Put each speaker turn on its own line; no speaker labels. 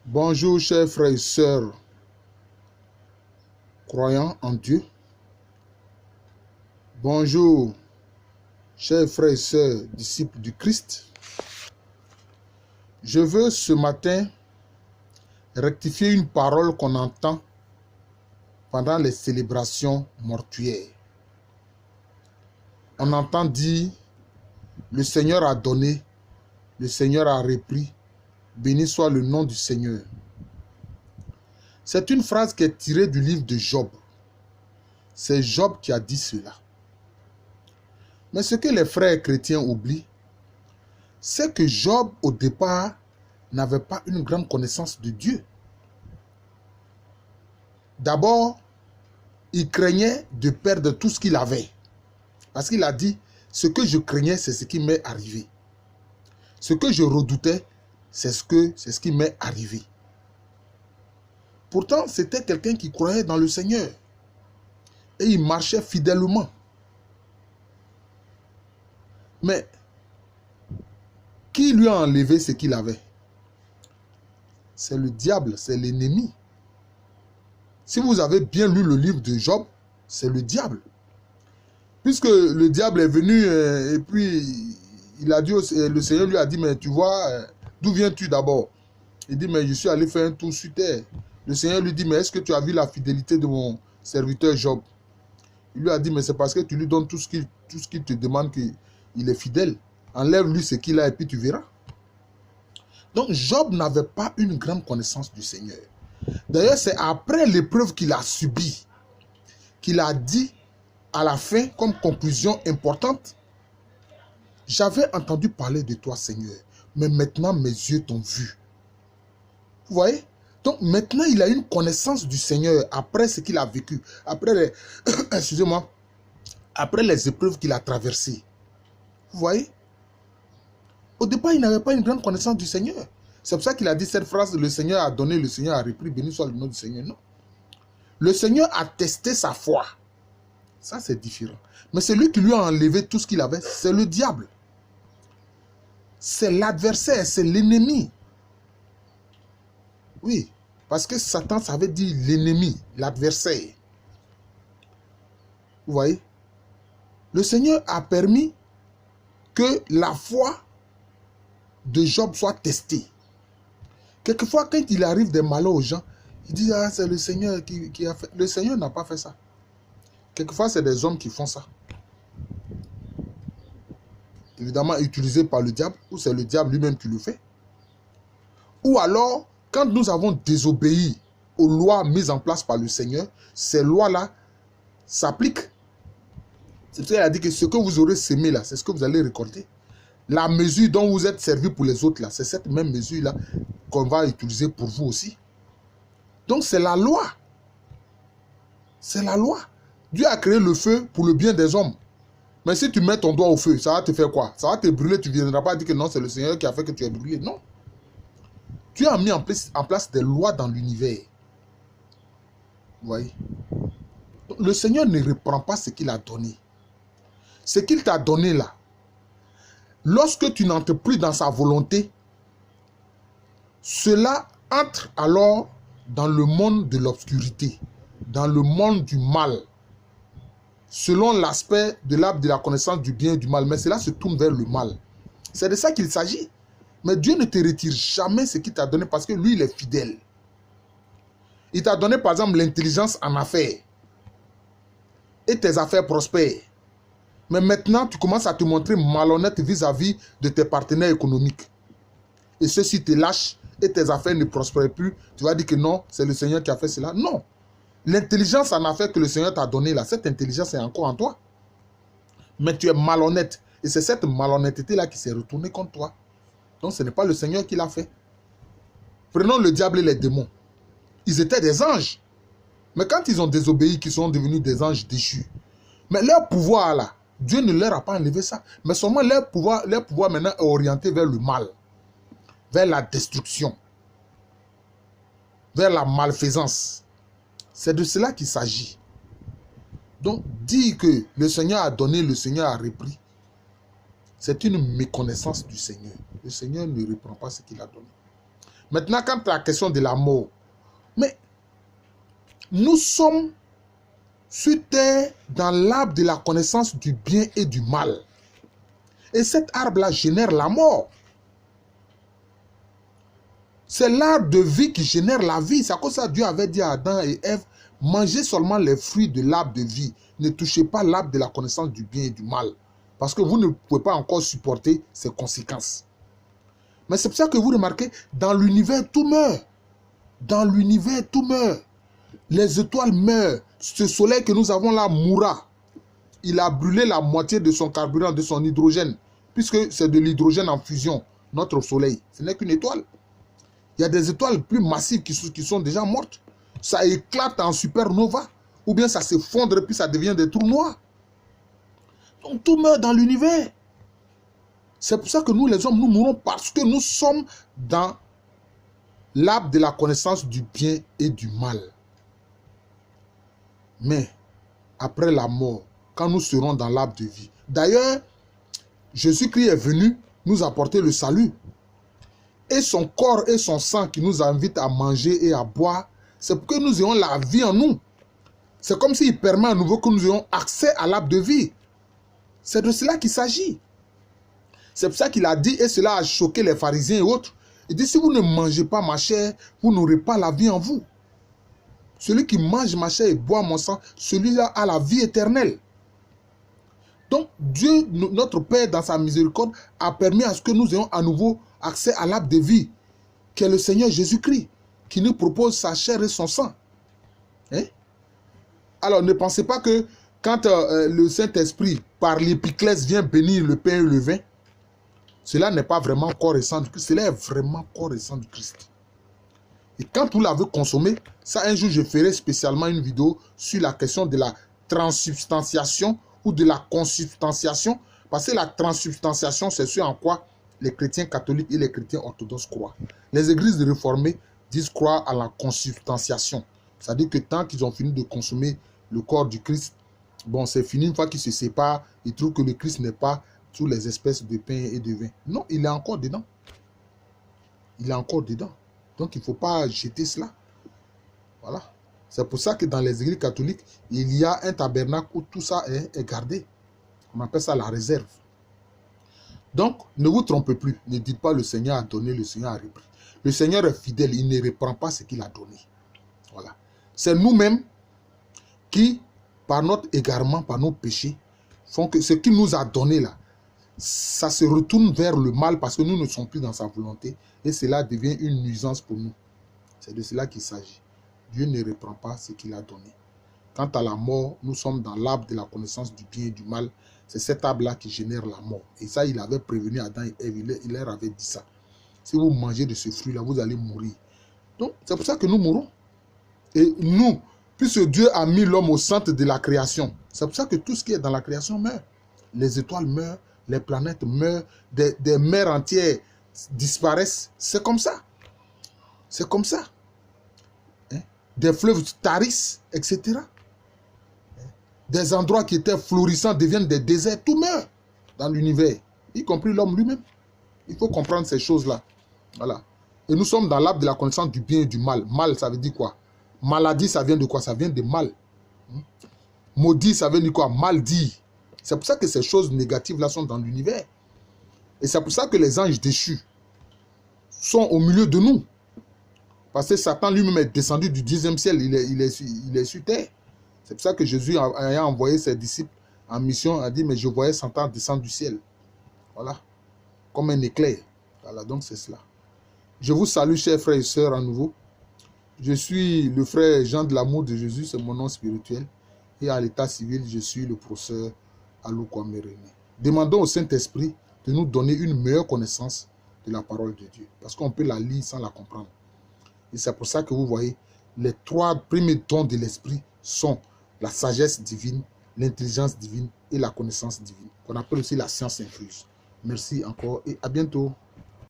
Bonjour chers frères et sœurs croyants en Dieu. Bonjour chers frères et sœurs disciples du Christ. Je veux ce matin rectifier une parole qu'on entend pendant les célébrations mortuaires. On entend dire, le Seigneur a donné, le Seigneur a repris, béni soit le nom du Seigneur. C'est une phrase qui est tirée du livre de Job. C'est Job qui a dit cela. Mais ce que les frères chrétiens oublient, c'est que Job, au départ, n'avait pas une grande connaissance de Dieu. D'abord, il craignait de perdre tout ce qu'il avait. Parce qu'il a dit, ce que je craignais, c'est ce qui m'est arrivé. Ce que je redoutais, c'est ce qui m'est arrivé. Pourtant, c'était quelqu'un qui croyait dans le Seigneur. Et il marchait fidèlement. Mais, qui lui a enlevé ce qu'il avait? C'est le diable, c'est l'ennemi. Si vous avez bien lu le livre de Job, c'est le diable. Puisque le diable est venu et puis il a dit, le Seigneur lui a dit, mais tu vois, d'où viens-tu d'abord? Il dit, mais je suis allé faire un tour sur terre. Le Seigneur lui dit, mais est-ce que tu as vu la fidélité de mon serviteur Job? Il lui a dit, mais c'est parce que tu lui donnes tout ce qu'il te demande qu'il est fidèle. Enlève-lui ce qu'il a et puis tu verras. Donc Job n'avait pas une grande connaissance du Seigneur. D'ailleurs, c'est après l'épreuve qu'il a subie qu'il a dit à la fin, comme conclusion importante, j'avais entendu parler de toi, Seigneur, mais maintenant mes yeux t'ont vu. Vous voyez? Donc maintenant, il a une connaissance du Seigneur après ce qu'il a vécu, après les, excusez-moi, après les épreuves qu'il a traversées. Vous voyez? Au départ, il n'avait pas une grande connaissance du Seigneur. C'est pour ça qu'il a dit cette phrase, le Seigneur a donné, le Seigneur a repris, béni soit le nom du Seigneur. Non. Le Seigneur a testé sa foi. Ça, c'est différent. Mais celui qui lui a enlevé tout ce qu'il avait, c'est le diable. C'est l'adversaire, c'est l'ennemi. Oui, parce que Satan, ça veut dire l'ennemi, l'adversaire. Vous voyez? Le Seigneur a permis que la foi de Job soit testée. Quelquefois, quand il arrive des malheurs aux gens, il dit, ah, c'est le Seigneur qui a fait. Le Seigneur n'a pas fait ça. Quelquefois, c'est des hommes qui font ça. Évidemment, utilisés par le diable, ou c'est le diable lui-même qui le fait. Ou alors, quand nous avons désobéi aux lois mises en place par le Seigneur, ces lois-là s'appliquent. C'est pour ça qu'il a dit que ce que vous aurez semé là, c'est ce que vous allez récolter. La mesure dont vous êtes servi pour les autres là, c'est cette même mesure-là qu'on va utiliser pour vous aussi. Donc c'est la loi. C'est la loi. Dieu a créé le feu pour le bien des hommes. Mais si tu mets ton doigt au feu, ça va te faire quoi? Ça va te brûler, tu ne viendras pas dire que non, c'est le Seigneur qui a fait que tu es brûlé. Non. Dieu a mis en place des lois dans l'univers. Vous voyez? Donc, le Seigneur ne reprend pas ce qu'il a donné. Ce qu'il t'a donné là, lorsque tu n'entres plus dans sa volonté, cela entre alors dans le monde de l'obscurité, dans le monde du mal, selon l'aspect de l'arbre de la connaissance du bien et du mal. Mais cela se tourne vers le mal. C'est de ça qu'il s'agit. Mais Dieu ne te retire jamais ce qu'il t'a donné parce que lui, il est fidèle. Il t'a donné par exemple l'intelligence en affaires. Et tes affaires prospèrent. Mais maintenant, tu commences à te montrer malhonnête vis-à-vis de tes partenaires économiques. Et ceux-ci te lâchent et tes affaires ne prospèrent plus. Tu vas dire que non, c'est le Seigneur qui a fait cela. Non. L'intelligence en affaires que le Seigneur t'a donnée là, cette intelligence est encore en toi. Mais tu es malhonnête. Et c'est cette malhonnêteté-là qui s'est retournée contre toi. Donc ce n'est pas le Seigneur qui l'a fait. Prenons le diable et les démons. Ils étaient des anges. Mais quand ils ont désobéi, qu'ils sont devenus des anges déchus. Mais leur pouvoir là, Dieu ne leur a pas enlevé ça. Mais seulement leur pouvoir maintenant est orienté vers le mal. Vers la destruction. Vers la malfaisance. C'est de cela qu'il s'agit. Donc, dire que le Seigneur a donné, le Seigneur a repris, c'est une méconnaissance du Seigneur. Le Seigneur ne reprend pas ce qu'il a donné. Maintenant, quant à la question de la mort, mais nous sommes sur terre dans l'arbre de la connaissance du bien et du mal. Et cet arbre-là génère la mort. C'est l'arbre de vie qui génère la vie. C'est à cause de ça que Dieu avait dit à Adam et Ève, mangez seulement les fruits de l'arbre de vie. Ne touchez pas l'arbre de la connaissance du bien et du mal. Parce que vous ne pouvez pas encore supporter ses conséquences. Mais c'est pour ça que vous remarquez, dans l'univers, tout meurt. Dans l'univers, tout meurt. Les étoiles meurent. Ce soleil que nous avons là mourra. Il a brûlé la moitié de son carburant, de son hydrogène. Puisque c'est de l'hydrogène en fusion, notre soleil. Ce n'est qu'une étoile. Il y a des étoiles plus massives qui sont déjà mortes. Ça éclate en supernova. Ou bien ça s'effondre et puis ça devient des trous noirs. Donc tout meurt dans l'univers. C'est pour ça que nous les hommes, nous mourons parce que nous sommes dans l'arbre de la connaissance du bien et du mal. Mais après la mort, quand nous serons dans l'arbre de vie. D'ailleurs, Jésus-Christ est venu nous apporter le salut. Et son corps et son sang qui nous invitent à manger et à boire, c'est pour que nous ayons la vie en nous. C'est comme s'il permet à nouveau que nous ayons accès à l'arbre de vie. C'est de cela qu'il s'agit. C'est pour ça qu'il a dit, et cela a choqué les pharisiens et autres, il dit, si vous ne mangez pas ma chair, vous n'aurez pas la vie en vous. Celui qui mange ma chair et boit mon sang, celui-là a la vie éternelle. Donc, Dieu, notre Père, dans sa miséricorde, a permis à ce que nous ayons à nouveau accès à l'arbre de vie, qui est le Seigneur Jésus-Christ, qui nous propose sa chair et son sang. Hein? Alors, ne pensez pas que quand le Saint-Esprit, par l'épiclèse, vient bénir le pain et le vin, cela n'est pas vraiment corps et sang du Christ, cela est vraiment corps et sang du Christ. Et quand vous l'avez consommé, ça un jour je ferai spécialement une vidéo sur la question de la transsubstantiation ou de la consubstantiation, parce que la transsubstantiation, c'est ce en quoi les chrétiens catholiques et les chrétiens orthodoxes croient. Les églises réformées disent croire à la consubstantiation. C'est-à-dire que tant qu'ils ont fini de consommer le corps du Christ, bon, c'est fini. Une fois qu'ils se séparent, ils trouvent que le Christ n'est pas sous les espèces de pain et de vin. Non, il est encore dedans. Il est encore dedans. Donc, il ne faut pas jeter cela. Voilà. C'est pour ça que dans les églises catholiques, il y a un tabernacle où tout ça est gardé. On appelle ça la réserve. Donc, ne vous trompez plus. Ne dites pas le Seigneur a donné, le Seigneur a repris. Le Seigneur est fidèle. Il ne reprend pas ce qu'il a donné. Voilà. C'est nous-mêmes qui, par notre égarement, par nos péchés, font que ce qu'il nous a donné là, ça se retourne vers le mal parce que nous ne sommes plus dans sa volonté et cela devient une nuisance pour nous. C'est de cela qu'il s'agit. Dieu ne reprend pas ce qu'il a donné. Quant à la mort, nous sommes dans l'arbre de la connaissance du bien et du mal. C'est cet arbre-là qui génère la mort. Et ça, il avait prévenu Adam et Ève. Il leur avait dit ça. Si vous mangez de ce fruit-là, vous allez mourir. Donc, c'est pour ça que nous mourons. Et nous, puisque Dieu a mis l'homme au centre de la création, c'est pour ça que tout ce qui est dans la création meurt. Les étoiles meurent, les planètes meurent, des mers entières disparaissent. C'est comme ça. C'est comme ça. Hein? Des fleuves tarissent, etc. Des endroits qui étaient florissants deviennent des déserts. Tout meurt dans l'univers, y compris l'homme lui-même. Il faut comprendre ces choses-là. Voilà. Et nous sommes dans l'arbre de la connaissance du bien et du mal. Mal, ça veut dire quoi? Maladie, ça vient de quoi? Ça vient de mal. Maudit, ça veut dire quoi? Mal dit. C'est pour ça que ces choses négatives-là sont dans l'univers. Et c'est pour ça que les anges déchus sont au milieu de nous. Parce que Satan lui-même est descendu du 10e ciel. Il est sur terre. C'est pour ça que Jésus, ayant envoyé ses disciples en mission, a dit, mais je voyais Satan descendre du ciel. Voilà. Comme un éclair. Voilà, donc c'est cela. Je vous salue, chers frères et sœurs, à nouveau. Je suis le frère Jean de l'amour de Jésus, c'est mon nom spirituel. Et à l'état civil, je suis le professeur Alou Kwame René. Demandons au Saint-Esprit de nous donner une meilleure connaissance de la parole de Dieu. Parce qu'on peut la lire sans la comprendre. Et c'est pour ça que vous voyez, les 3 premiers dons de l'Esprit sont la sagesse divine, l'intelligence divine et la connaissance divine. Qu'on appelle aussi la science infuse. Merci encore et à bientôt.